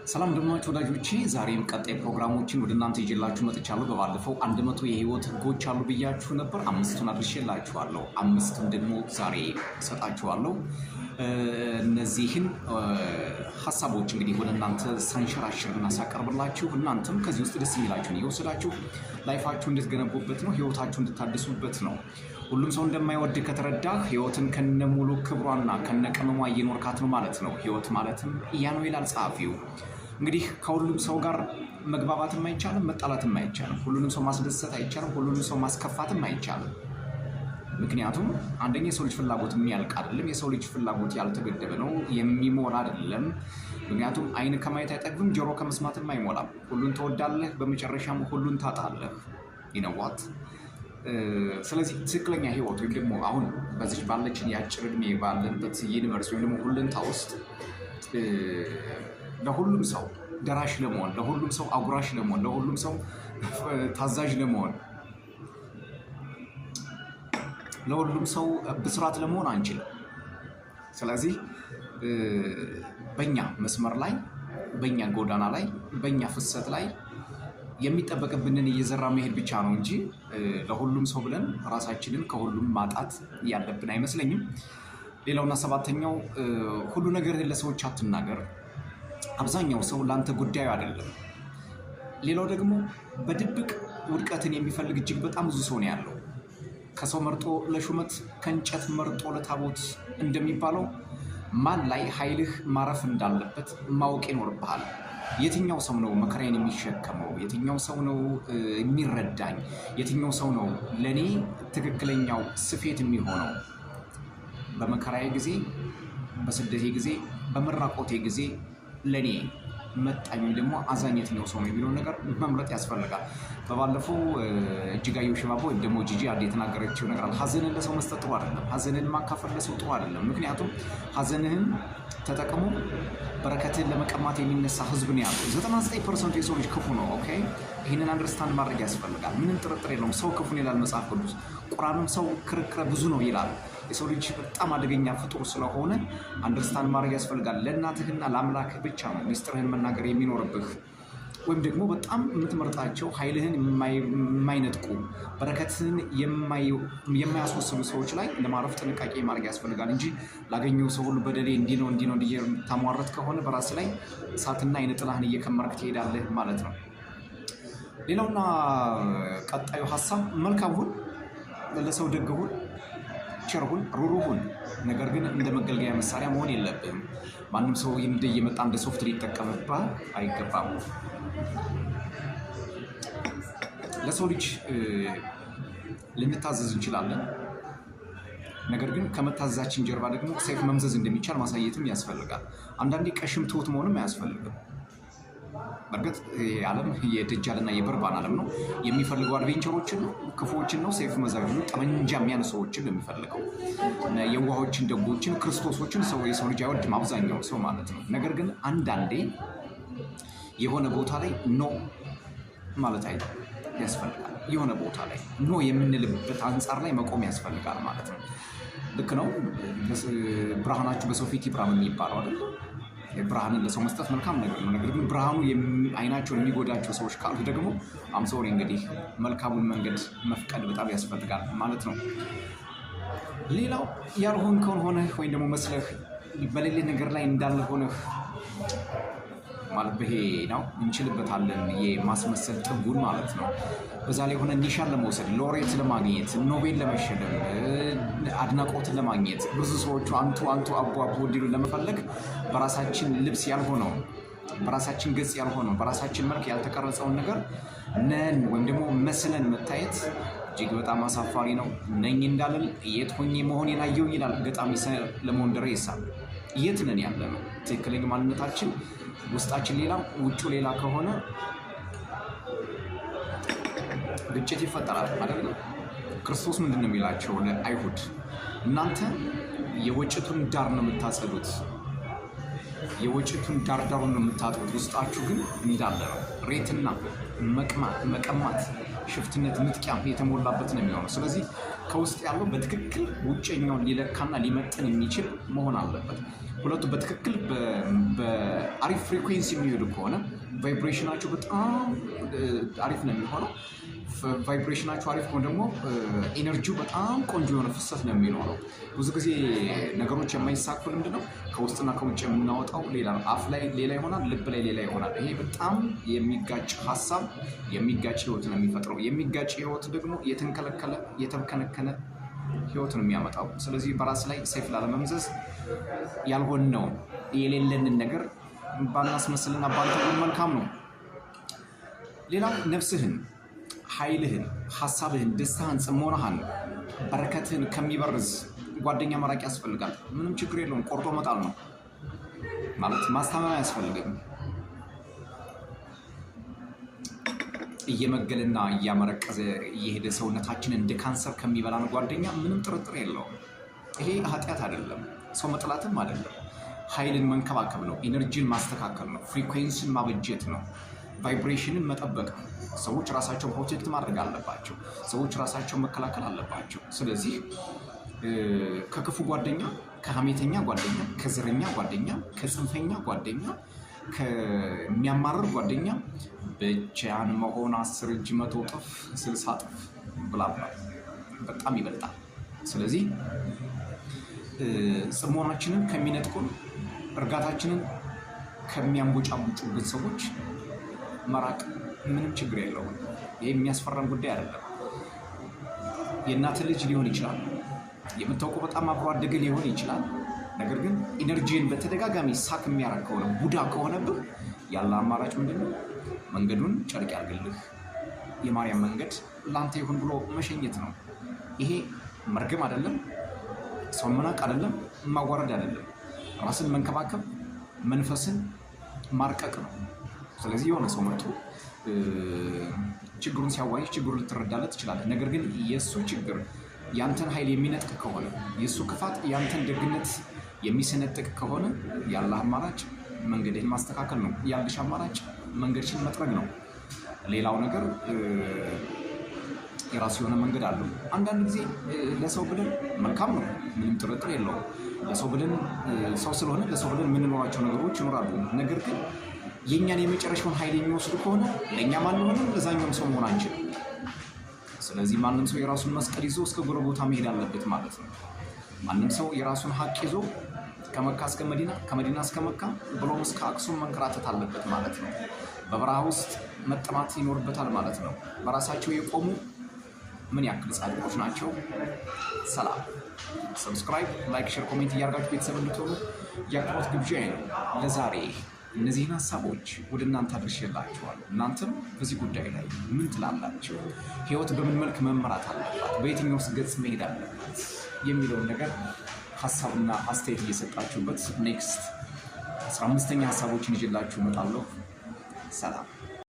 ሰላም እንደምናችሁ ወዳጆቼ፣ ዛሬም ቀጣይ ፕሮግራሞችን ወደ እናንተ ይዤላችሁ መጥቻለሁ። በባለፈው 100 የህይወት ህጎች አሉ ብያችሁ ነበር። 5ቱን አድርሼላችኋለሁ። 5ቱን ደግሞ ዛሬ እሰጣችኋለሁ። እነዚህን ሐሳቦች እንግዲህ ወደ እናንተ ሳንሸራሽርና ሳቀርብላችሁ እናንተም ከዚህ ውስጥ ደስ የሚላችሁን እየወሰዳችሁ ላይፋችሁ እንድትገነቡበት ነው፣ ህይወታችሁ እንድታድሱበት ነው። ሁሉም ሰው እንደማይወድ ከተረዳህ ህይወትን ከነሙሉ ክብሯና ከነቀመሟ እየኖርካት ነው ማለት ነው። ህይወት ማለትም ያ ነው ይላል ጸሐፊው። እንግዲህ ከሁሉም ሰው ጋር መግባባትም አይቻልም፣ መጣላትም አይቻልም። ሁሉንም ሰው ማስደሰት አይቻልም፣ ሁሉንም ሰው ማስከፋትም አይቻልም። ምክንያቱም አንደኛ የሰው ልጅ ፍላጎት የሚያልቅ አይደለም። የሰው ልጅ ፍላጎት ያልተገደበ ነው፣ የሚሞላ አይደለም። ምክንያቱም አይን ከማየት አይጠግብም፣ ጆሮ ከመስማትም አይሞላም። ሁሉን ትወዳለህ፣ በመጨረሻም ሁሉን ታጣለህ። ይነዋት። ስለዚህ ትክክለኛ ህይወት ወይም ደግሞ አሁን በዚህ ባለችን የአጭር ዕድሜ ባለንበት ዩኒቨርሲቲ ወይም ደግሞ ሁሉንታ ውስጥ ለሁሉም ሰው ደራሽ ለመሆን፣ ለሁሉም ሰው አጉራሽ ለመሆን፣ ለሁሉም ሰው ታዛዥ ለመሆን፣ ለሁሉም ሰው ብስራት ለመሆን አንችልም። ስለዚህ በእኛ መስመር ላይ፣ በእኛ ጎዳና ላይ፣ በእኛ ፍሰት ላይ የሚጠበቅብንን እየዘራ መሄድ ብቻ ነው እንጂ ለሁሉም ሰው ብለን ራሳችንን ከሁሉም ማጣት ያለብን አይመስለኝም። ሌላውና ሰባተኛው ሁሉ ነገርህን ለሰዎች አትናገር። አብዛኛው ሰው ለአንተ ጉዳዩ አይደለም። ሌላው ደግሞ በድብቅ ውድቀትን የሚፈልግ እጅግ በጣም ብዙ ሰው ነው ያለው። ከሰው መርጦ ለሹመት ከእንጨት መርጦ ለታቦት እንደሚባለው ማን ላይ ኃይልህ ማረፍ እንዳለበት ማወቅ ይኖርብሃል። የትኛው ሰው ነው መከራዬን የሚሸከመው? የትኛው ሰው ነው የሚረዳኝ? የትኛው ሰው ነው ለእኔ ትክክለኛው ስፌት የሚሆነው? በመከራዬ ጊዜ፣ በስደቴ ጊዜ፣ በመራቆቴ ጊዜ ለእኔ መጣኝ ደግሞ አዛኝ የትኛው ሰው ነው የሚለውን ነገር መምረጥ ያስፈልጋል። በባለፈው እጅጋየሁ ሽባባው ወይም ደግሞ ጂጂ አንድ የተናገረችው ነገር አለ። ሀዘንን ለሰው መስጠት ጥሩ አይደለም። ሀዘንን ማካፈል ለሰው ጥሩ አይደለም። ምክንያቱም ሀዘንህን ተጠቅሞ በረከትህን ለመቀማት የሚነሳ ህዝብ ነው ያለው። 99% የሰው ልጅ ክፉ ነው። ኦኬ፣ ይህንን አንደርስታንድ ማድረግ ያስፈልጋል። ምንም ጥርጥር የለውም። ሰው ክፉ ነው ይላል መጽሐፍ ቅዱስ። ቁርአንም ሰው ክርክረ ብዙ ነው ይላል። የሰው ልጅ በጣም አደገኛ ፍጡር ስለሆነ አንደርስታንድ ማድረግ ያስፈልጋል። ለእናትህና ለአምላክህ ብቻ ነው ሚስጥርህን መናገር የሚኖርብህ። ወይም ደግሞ በጣም የምትመርጣቸው ኃይልህን የማይነጥቁ በረከትህን የማያስወስኑ ሰዎች ላይ ለማረፍ ጥንቃቄ ማድረግ ያስፈልጋል እንጂ ላገኘው ሰው ሁሉ በደሌ እንዲህ ነው ታሟረት ከሆነ በራስ ላይ እሳትና አይነ ጥላህን እየከመርክ ትሄዳለህ ማለት ነው። ሌላውና ቀጣዩ ሀሳብ መልካም ሁን፣ ለሰው ደግ ሁን፣ ቸር ሁን፣ ሩህሩህ ሁን። ነገር ግን እንደ መገልገያ መሳሪያ መሆን የለብህም። ማንም ሰው እየመጣ እንደ ሶፍት ሊጠቀምብህ አይገባም። ለሰው ልጅ ልንታዘዝ እንችላለን። ነገር ግን ከመታዘዛችን ጀርባ ደግሞ ሰይፍ መምዘዝ እንደሚቻል ማሳየትም ያስፈልጋል። አንዳንዴ ቀሽም ትሁት መሆንም አያስፈልግም። በእርግጥ ዓለም የደጃልና የበርባን ዓለም ነው። የሚፈልገው አድቬንቸሮችን ነው፣ ክፉዎችን ነው፣ ሰይፍ መዛዥ ነው፣ ጠመንጃ የሚያነሱ ሰዎችን ነው የሚፈልገው። የዋሆችን፣ ደጎችን፣ ክርስቶሶችን የሰው ልጅ አይወድም፣ አብዛኛው ሰው ማለት ነው። ነገር ግን አንዳንዴ የሆነ ቦታ ላይ ኖ ማለት ያስፈልጋል። የሆነ ቦታ ላይ ኖ የምንልበት አንጻር ላይ መቆም ያስፈልጋል ማለት ነው። ልክ ነው። ብርሃናችሁ በሰው ፊት ይብራ የሚባለው አይደል? ብርሃንን ለሰው መስጠት መልካም ነገር ነው። ነገር ግን ብርሃኑ አይናቸውን የሚጎዳቸው ሰዎች ካሉ ደግሞ አምሶሪ እንግዲህ መልካሙን መንገድ መፍቀድ በጣም ያስፈልጋል ማለት ነው። ሌላው ያልሆንከውን ሆነህ ወይም ደግሞ መስለህ በሌለ ነገር ላይ እንዳለ ሆነህ ማለት በሄ ነው እንችልበታለን የማስመሰል ጥጉን ማለት ነው። በዛ ላይ ሆነ ኒሻን ለመውሰድ፣ ሎሬት ለማግኘት፣ ኖቤል ለመሸለም፣ አድናቆትን ለማግኘት ብዙ ሰዎቹ አንቱ አንቱ አቦ አቦ እንዲሉ ለመፈለግ በራሳችን ልብስ ያልሆነው፣ በራሳችን ገጽ ያልሆነው፣ በራሳችን መልክ ያልተቀረጸውን ነገር ነን ወይም ደግሞ መስለን መታየት እጅግ በጣም አሳፋሪ ነው። ነኝ እንዳለን የት ሆኜ መሆኔን አየሁኝ ይላል ገጣሚ ሰለሞን ደሬሳ። የት ነን ያለ ነው? ትክክለኛ ማንነታችን ውስጣችን ሌላ ውጩ ሌላ ከሆነ ግጭት ይፈጠራል አይደል? ክርስቶስ ምንድን ነው የሚላቸው ለአይሁድ? እናንተ የወጭቱን ዳር ነው የምታጸዱት፣ የወጭቱን ዳርዳሩን ነው የምታጥቡት፣ ውስጣችሁ ግን እንዳለ ነው ሬትና መቀማት፣ ሽፍትነት፣ ምጥቂያ የተሞላበት ነው የሚሆነው። ስለዚህ ከውስጥ ያለው በትክክል ውጨኛውን ሊለካና ሊመጥን የሚችል መሆን አለበት። ሁለቱ በትክክል በአሪፍ ፍሪኩዌንሲ የሚሄዱ ከሆነ ቫይብሬሽናቸው በጣም አሪፍ ነው የሚሆነው። ቫይብሬሽናቸው አሪፍ ከሆነ ደግሞ ኤነርጂው በጣም ቆንጆ የሆነ ፍሰት ነው የሚኖረው። ብዙ ጊዜ ነገሮች የማይሳኩ ምንድነው ከውስጥና ከውጭ የምናወጣው ሌላ፣ አፍ ላይ ሌላ ይሆናል፣ ልብ ላይ ሌላ ይሆናል። ይሄ በጣም የሚጋጭ ሀሳብ የሚጋጭ ህይወት ነው የሚፈጥረው። የሚጋጭ ህይወት ደግሞ የተንከለከለ የተብከነከነ ህይወት ነው የሚያመጣው። ስለዚህ በራስ ላይ ሰይፍ ላለመምዘዝ ያልሆነውን የሌለንን ነገር ባናስመስልና ባንተውን መልካም ነው። ሌላው ነፍስህን፣ ኃይልህን፣ ሀሳብህን፣ ደስታህን፣ ጽሞናህን፣ በረከትህን ከሚበርዝ ጓደኛ መራቅ ያስፈልጋል። ምንም ችግር የለውም። ቆርጦ መጣል ነው ማለት ማስታመም አያስፈልግም። እየመገልና እያመረቀዘ እየሄደ ሰውነታችን እንደ ካንሰር ከሚበላን ጓደኛ ምንም ጥርጥር የለውም። ይሄ ኃጢአት አይደለም፣ ሰው መጥላትም አይደለም። ኃይልን መንከባከብ ነው፣ ኢነርጂን ማስተካከል ነው፣ ፍሪኩዌንሲን ማበጀት ነው፣ ቫይብሬሽንን መጠበቅ ነው። ሰዎች ራሳቸውን ፕሮቴክት ማድረግ አለባቸው። ሰዎች ራሳቸውን መከላከል አለባቸው። ስለዚህ ከክፉ ጓደኛ፣ ከሀሜተኛ ጓደኛ፣ ከዘረኛ ጓደኛ፣ ከጽንፈኛ ጓደኛ፣ ከሚያማርር ጓደኛ ብቻን መሆን 10 እጅ 100 እጥፍ 60 እጥፍ ብላ በጣም ይበልጣል። ስለዚህ ጽሞናችንን ከሚነጥቁን፣ እርጋታችንን ከሚያንቦጫቡጩብን ሰዎች መራቅ ምንም ችግር የለውም። ይህ የሚያስፈራን ጉዳይ አይደለም። የእናትህ ልጅ ሊሆን ይችላል፣ የምታውቀው በጣም አብሮ አደገ ሊሆን ይችላል። ነገር ግን ኢነርጂን በተደጋጋሚ ሳክ የሚያደርግ ከሆነ ቡዳ ከሆነብህ ያለ አማራጭ ምንድነው? መንገዱን ጨርቅ ያርግልህ፣ የማርያም መንገድ ላንተ ይሁን ብሎ መሸኘት ነው። ይሄ መርገም አይደለም፣ ሰው መናቅ አይደለም፣ ማዋረድ አይደለም። ራስን መንከባከብ፣ መንፈስን ማርቀቅ ነው። ስለዚህ የሆነ ሰው መጥቶ ችግሩን ሲያዋይ ችግሩን ልትረዳለት ትችላለህ። ነገር ግን የእሱ ችግር ያንተን ኃይል የሚነጥቅ ከሆነ፣ የእሱ ክፋት ያንተን ደግነት የሚሰነጥቅ ከሆነ ያለ አማራጭ መንገድህን ማስተካከል ነው። ያለሽ አማራጭ መንገድሽን መጥረግ ነው። ሌላው ነገር የራሱ የሆነ መንገድ አለው። አንዳንድ ጊዜ ለሰው ብለን መልካም ነው፣ ምንም ጥርጥር የለውም። ለሰው ብለን ሰው ስለሆነ ለሰው ብለን የምንኖራቸው ነገሮች ይኖራሉ። ነገር ግን የእኛን የመጨረሻውን ኃይል የሚወስዱ ከሆነ ለእኛ ማንሆንም ለዛኛውም ሰው መሆን አንችልም። ስለዚህ ማንም ሰው የራሱን መስቀል ይዞ እስከ ጎልጎታ መሄድ አለበት ማለት ነው። ማንም ሰው የራሱን ሀቅ ይዞ ከመካ እስከ መዲና፣ ከመዲና እስከ መካ ብሎም እስከ አክሱም መንከራተት አለበት ማለት ነው። በበረሃ ውስጥ መጠማት ይኖርበታል ማለት ነው። በራሳቸው የቆሙ ምን ያክል ጻድቆች ናቸው። ሰላም። ሰብስክራይብ፣ ላይክ፣ ሼር፣ ኮሜንት እያደረጋችሁ ቤተሰብ እንድትሆኑ የአክብሮት ግብዣዬ ነው። ለዛሬ እነዚህን ሀሳቦች ወደ እናንተ አድርሼላችኋለሁ። እናንተም በዚህ ጉዳይ ላይ ምን ትላላችሁ? ህይወት በምን መልክ መመራት አለባት? በየትኛውስ ገጽ መሄድ አለባት? የሚለውን ነገር ሀሳብና አስተያየት እየሰጣችሁበት ኔክስት 15ኛ ሀሳቦችን ይዤላችሁ እመጣለሁ። ሰላም።